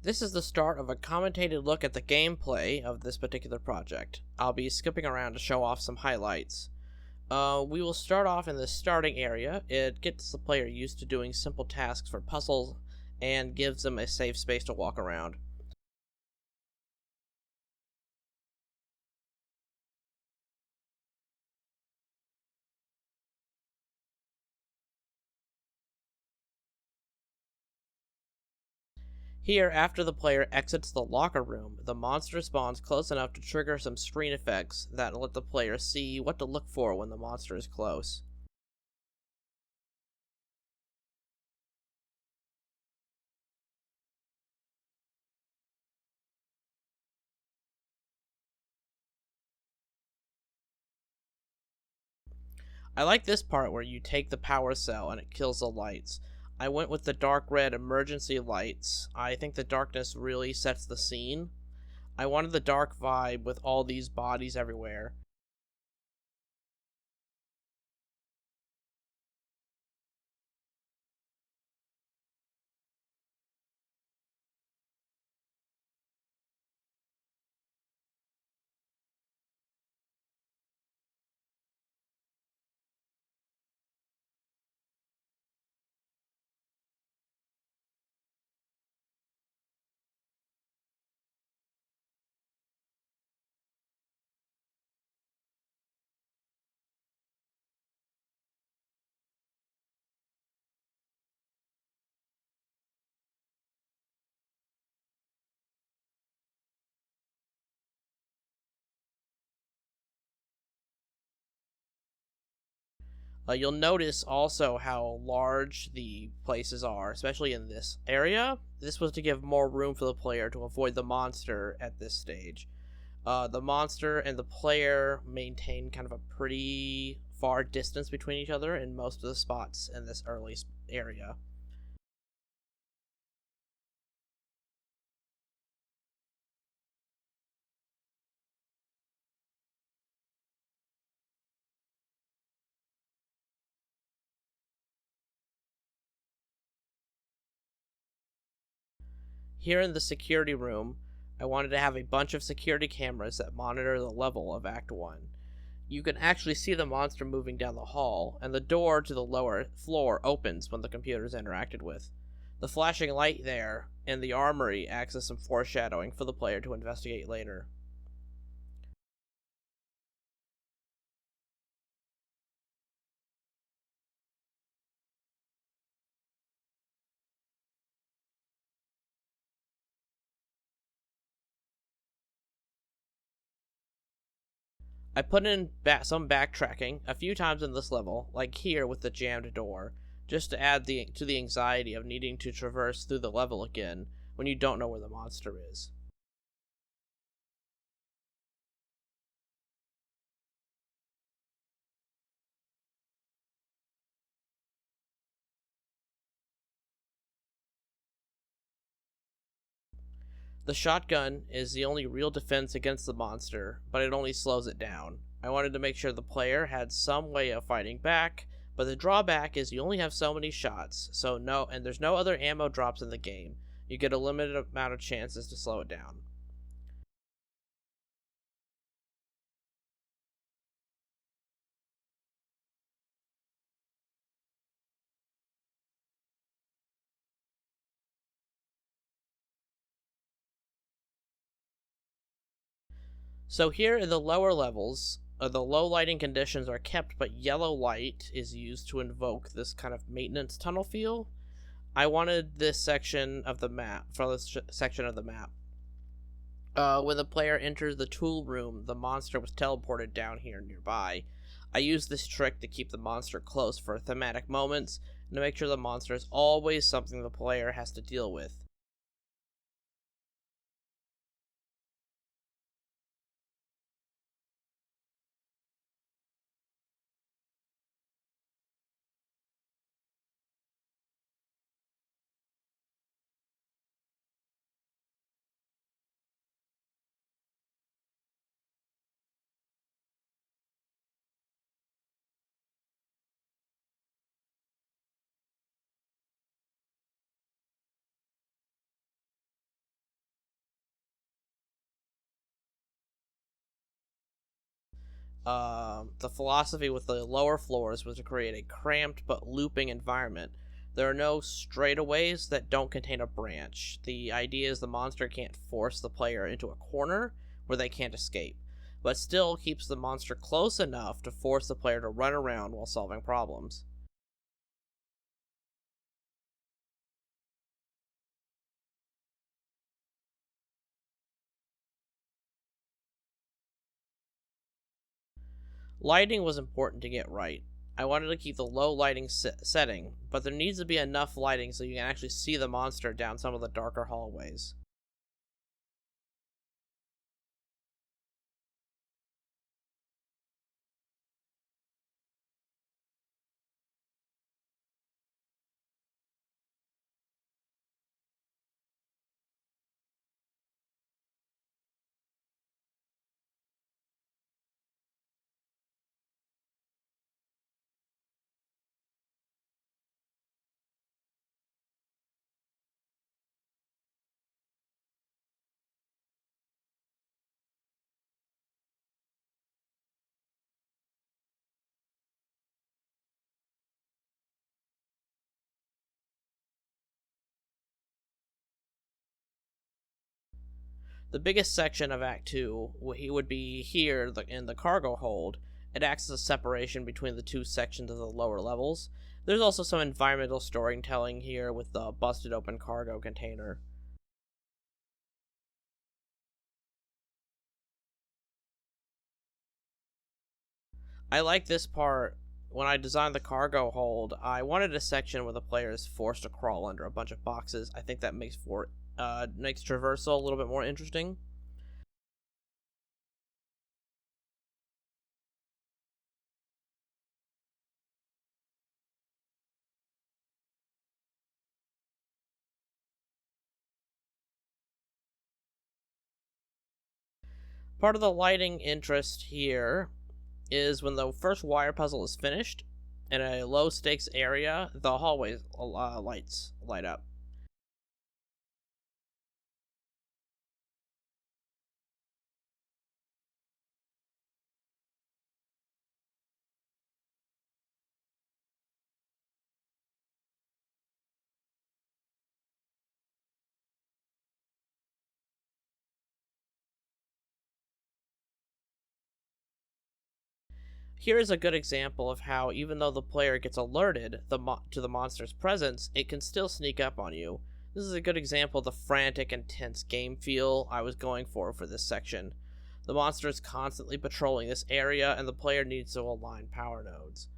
This is the start of a commentated look at the gameplay of this particular project. I'll be skipping around to show off some highlights. We will start off in the starting area. It gets the player used to doing simple tasks for puzzles and gives them a safe space to walk around. Here, after the player exits the locker room, the monster spawns close enough to trigger some screen effects that let the player see what to look for when the monster is close. I like this part where you take the power cell and it kills the lights. I went with the dark red emergency lights. I think the darkness really sets the scene. I wanted the dark vibe with all these bodies everywhere. You'll notice also how large the places are, especially in this area. This was to give more room for the player to avoid the monster at this stage. The monster and the player maintain kind of a pretty far distance between each other in most of the spots in this early area. Here in the security room, I wanted to have a bunch of security cameras that monitor the level of Act 1. You can actually see the monster moving down the hall, and the door to the lower floor opens when the computer is interacted with. The flashing light there in the armory acts as some foreshadowing for the player to investigate later. I put in some backtracking a few times in this level, like here with the jammed door, just to add to the anxiety of needing to traverse through the level again when you don't know where the monster is. The shotgun is the only real defense against the monster, but it only slows it down. I wanted to make sure the player had some way of fighting back, but the drawback is you only have so many shots, and there's no other ammo drops in the game. You get a limited amount of chances to slow it down. So here in the lower levels, the low lighting conditions are kept, but yellow light is used to invoke this kind of maintenance tunnel feel. I wanted this section of the map, for this section of the map. When the player enters the tool room, the monster was teleported down here nearby. I used this trick to keep the monster close for thematic moments and to make sure the monster is always something the player has to deal with. The philosophy with the lower floors was to create a cramped but looping environment. There are no straightaways that don't contain a branch. The idea is the monster can't force the player into a corner where they can't escape, but still keeps the monster close enough to force the player to run around while solving problems. Lighting was important to get right. I wanted to keep the low lighting setting, but there needs to be enough lighting so you can actually see the monster down some of the darker hallways. The biggest section of Act 2 would be here in the cargo hold. It acts as a separation between the two sections of the lower levels. There's also some environmental storytelling here with the busted open cargo container. I like this part. When I designed the cargo hold, I wanted a section where the player is forced to crawl under a bunch of boxes. I think that makes traversal a little bit more interesting. Part of the lighting interest here is when the first wire puzzle is finished in a low stakes area, the hallway lights light up. Here is a good example of how, even though the player gets alerted to the monster's presence, it can still sneak up on you. This is a good example of the frantic, intense game feel I was going for this section. The monster is constantly patrolling this area, and the player needs to align power nodes.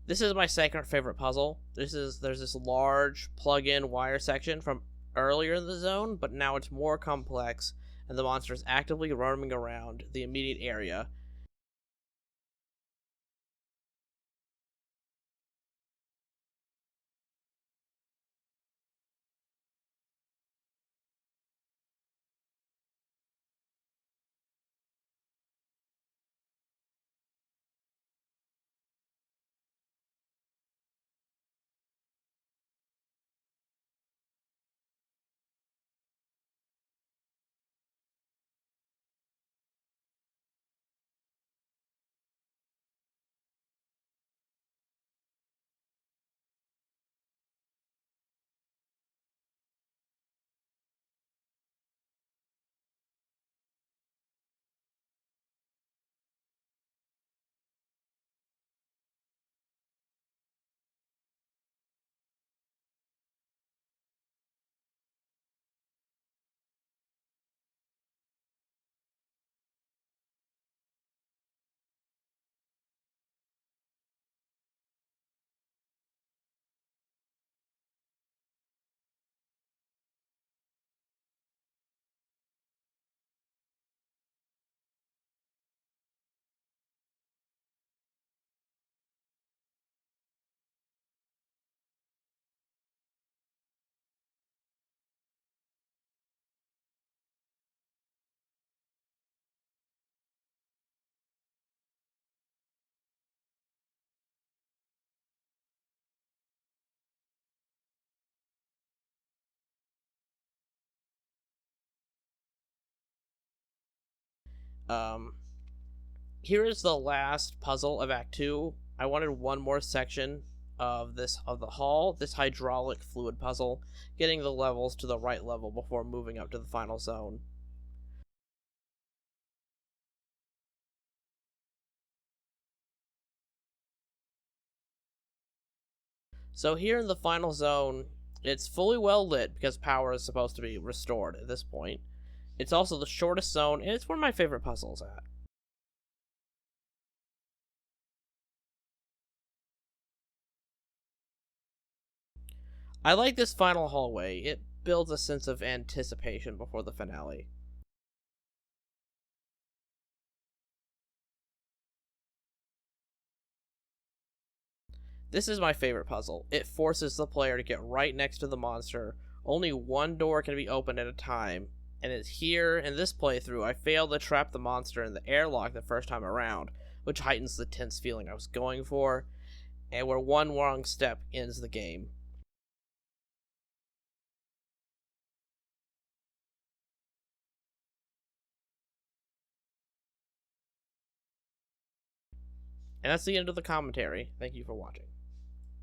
This is my second favorite puzzle. There's this large plug-in wire section from earlier in the zone, but now it's more complex, and the monster is actively roaming around the immediate area. Here is the last puzzle of Act 2. I wanted one more section of the hall, this hydraulic fluid puzzle, getting the levels to the right level before moving up to the final zone. So here in the final zone, it's fully well lit because power is supposed to be restored at this point. It's also the shortest zone, and it's where my favorite puzzle's at. I like this final hallway. It builds a sense of anticipation before the finale. This is my favorite puzzle. It forces the player to get right next to the monster. Only one door can be opened at a time, and it's here in this playthrough I failed to trap the monster in the airlock the first time around, which heightens the tense feeling I was going for, and where one wrong step ends the game. And that's the end of the commentary. Thank you for watching.